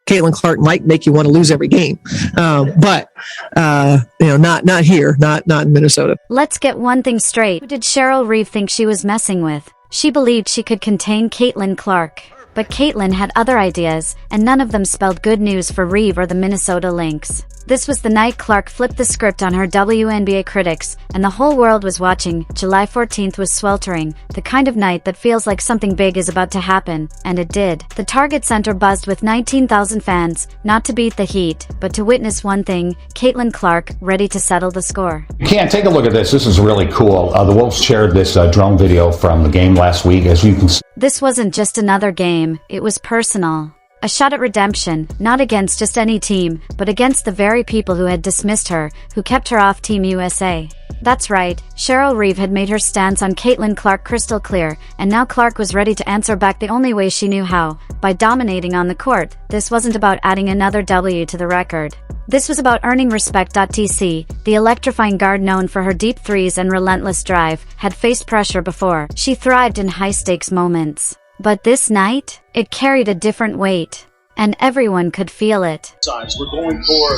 Caitlin Clark might make you want to lose every game. But not here, not in Minnesota. Let's get one thing straight. Who did Cheryl Reeve think she was messing with? She believed she could contain Caitlin Clark. But Caitlin had other ideas, and none of them spelled good news for Reeve or the Minnesota Lynx. This was the night Clark flipped the script on her WNBA critics, and the whole world was watching. July 14th was sweltering, the kind of night that feels like something big is about to happen, and it did. The Target Center buzzed with 19,000 fans, not to beat the Heat, but to witness one thing: Caitlin Clark ready to settle the score. Can't take a look at this. This is really cool. The Wolves shared this drone video from the game last week, as you can see. This wasn't just another game, it was personal. A shot at redemption, not against just any team, but against the very people who had dismissed her, who kept her off Team USA. That's right, Cheryl Reeve had made her stance on Caitlin Clark crystal clear, and now Clark was ready to answer back the only way she knew how, by dominating on the court. This wasn't about adding another W to the record. This was about earning respect. TC, the electrifying guard known for her deep threes and relentless drive, had faced pressure before. She thrived in high-stakes moments. But this night, it carried a different weight, and everyone could feel it. We're going for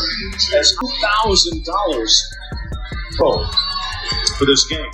as $2,000 for this game.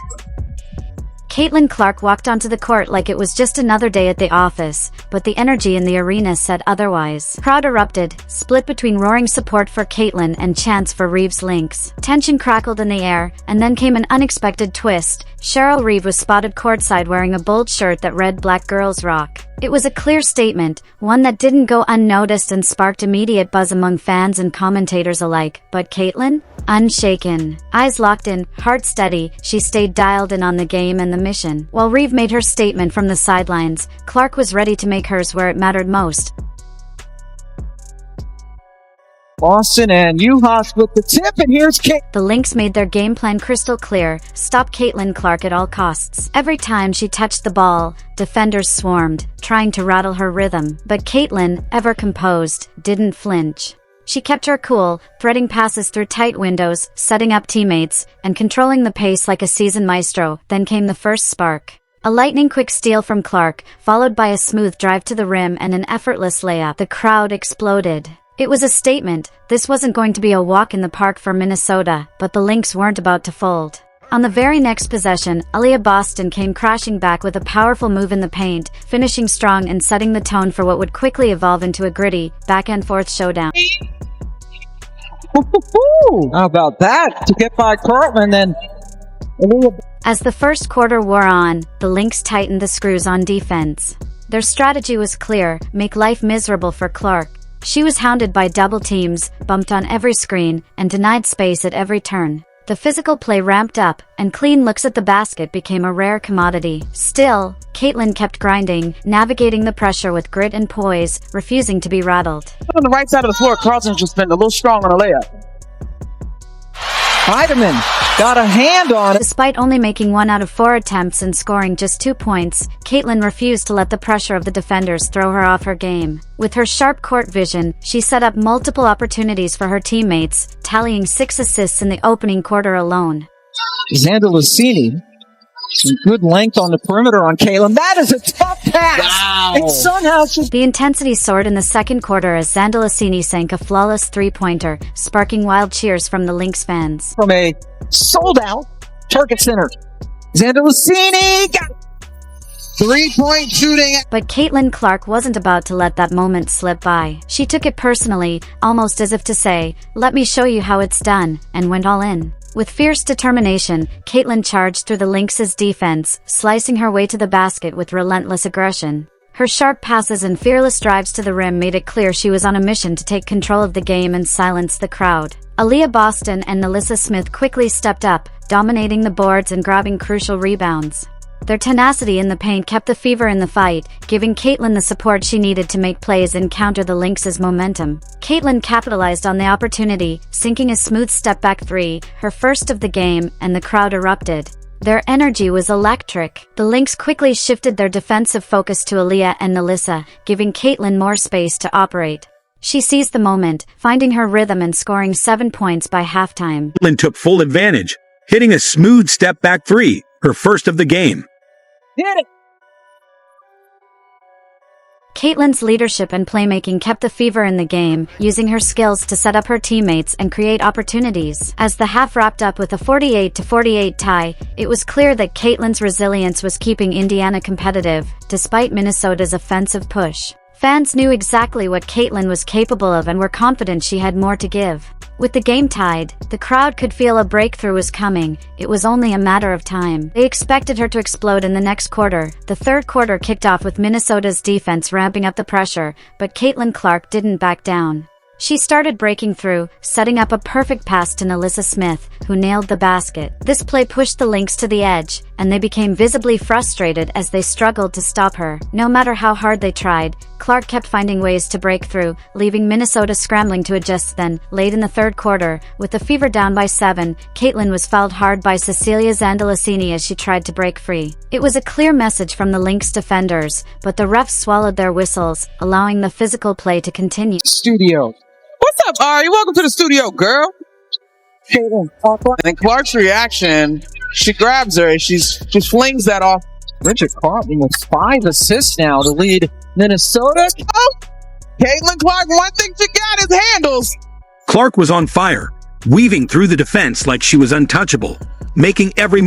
Caitlin Clark walked onto the court like it was just another day at the office, but the energy in the arena said otherwise. Crowd erupted, split between roaring support for Caitlin and chants for Reeve's Lynx. Tension crackled in the air, and then came an unexpected twist. Cheryl Reeve was spotted courtside wearing a bold shirt that read "Black Girls Rock." It was a clear statement, one that didn't go unnoticed and sparked immediate buzz among fans and commentators alike. But Caitlin? Unshaken. Eyes locked in, heart steady, she stayed dialed in on the game and the mission. While Reeve made her statement from the sidelines, Clark was ready to make hers where it mattered most. Boston and Uhas with the tip, and here's Kate. The Lynx made their game plan crystal clear: stop Caitlin Clark at all costs. Every time she touched the ball, defenders swarmed, trying to rattle her rhythm. But Caitlin, ever composed, didn't flinch. She kept her cool, threading passes through tight windows, setting up teammates, and controlling the pace like a seasoned maestro. Then came the first spark. A lightning-quick steal from Clark, followed by a smooth drive to the rim and an effortless layup. The crowd exploded. It was a statement. This wasn't going to be a walk in the park for Minnesota, but the Lynx weren't about to fold. On the very next possession, Aaliyah Boston came crashing back with a powerful move in the paint, finishing strong and setting the tone for what would quickly evolve into a gritty, back-and-forth showdown. How about that? To get by Cartman, then As the first quarter wore on, the Lynx tightened the screws on defense. Their strategy was clear: make life miserable for Clark. She was hounded by double teams, bumped on every screen, and denied space at every turn. The physical play ramped up, and clean looks at the basket became a rare commodity. Still, Caitlin kept grinding, navigating the pressure with grit and poise, refusing to be rattled. on the right side of the floor, Carlson's just been a little strong on a layup. Heidemann got a hand on it. Despite only making 1 out of 4 attempts and scoring just 2 points, Caitlin refused to let the pressure of the defenders throw her off her game. With her sharp court vision, she set up multiple opportunities for her teammates, tallying 6 assists in the opening quarter alone. Xander Lucini, some good length on the perimeter on Caitlin. That is a tough pass. Wow. And somehow The intensity soared in the second quarter as Zandalasini sank a flawless three-pointer, sparking wild cheers from the Lynx fans. from a sold-out Target Center. Xander Lucini got 3-point shooting. But Caitlin Clark wasn't about to let that moment slip by. She took it personally, almost as if to say, "Let me show you how it's done," and went all in. With fierce determination, Caitlin charged through the Lynx's defense, slicing her way to the basket with relentless aggression. Her sharp passes and fearless drives to the rim made it clear she was on a mission to take control of the game and silence the crowd. Aaliyah Boston and Nalissa Smith quickly stepped up, dominating the boards and grabbing crucial rebounds. Their tenacity in the paint kept the fever in the fight, giving Caitlin the support she needed to make plays and counter the Lynx's momentum. Caitlin capitalized on the opportunity, sinking a smooth step-back three, her first of the game, and the crowd erupted. Their energy was electric. The Lynx quickly shifted their defensive focus to Aaliyah and Nalissa, giving Caitlin more space to operate. She seized the moment, finding her rhythm and scoring 7 points by halftime. Caitlin took full advantage, hitting a smooth step-back three, her first of the game. Hit it. Caitlin's leadership and playmaking kept the fever in the game, using her skills to set up her teammates and create opportunities. As the half wrapped up with a 48-48 tie, it was clear that Caitlin's resilience was keeping Indiana competitive, despite Minnesota's offensive push. Fans knew exactly what Caitlin was capable of and were confident she had more to give. With the game tied, the crowd could feel a breakthrough was coming. It was only a matter of time. They expected her to explode in the next quarter. The third quarter kicked off with Minnesota's defense ramping up the pressure, but Caitlin Clark didn't back down. She started breaking through, setting up a perfect pass to Nalissa Smith, who nailed the basket. This play pushed the Lynx to the edge, and they became visibly frustrated as they struggled to stop her. No matter how hard they tried, Clark kept finding ways to break through, leaving Minnesota scrambling to adjust. Then, late in the third quarter, with the Fever down by 7, Caitlin was fouled hard by Cecilia Zandalicini as she tried to break free. It was a clear message from the Lynx defenders, but the refs swallowed their whistles, allowing the physical play to continue. Studio. What's up, Ari? Welcome to the studio, girl. Caitlin Clark. And Clark's reaction, she grabs her and she flings that off. Richard Carlton with 5 assists now to lead Minnesota. Oh, Caitlin Clark, one thing she got is handles. Clark was on fire, weaving through the defense like she was untouchable, making every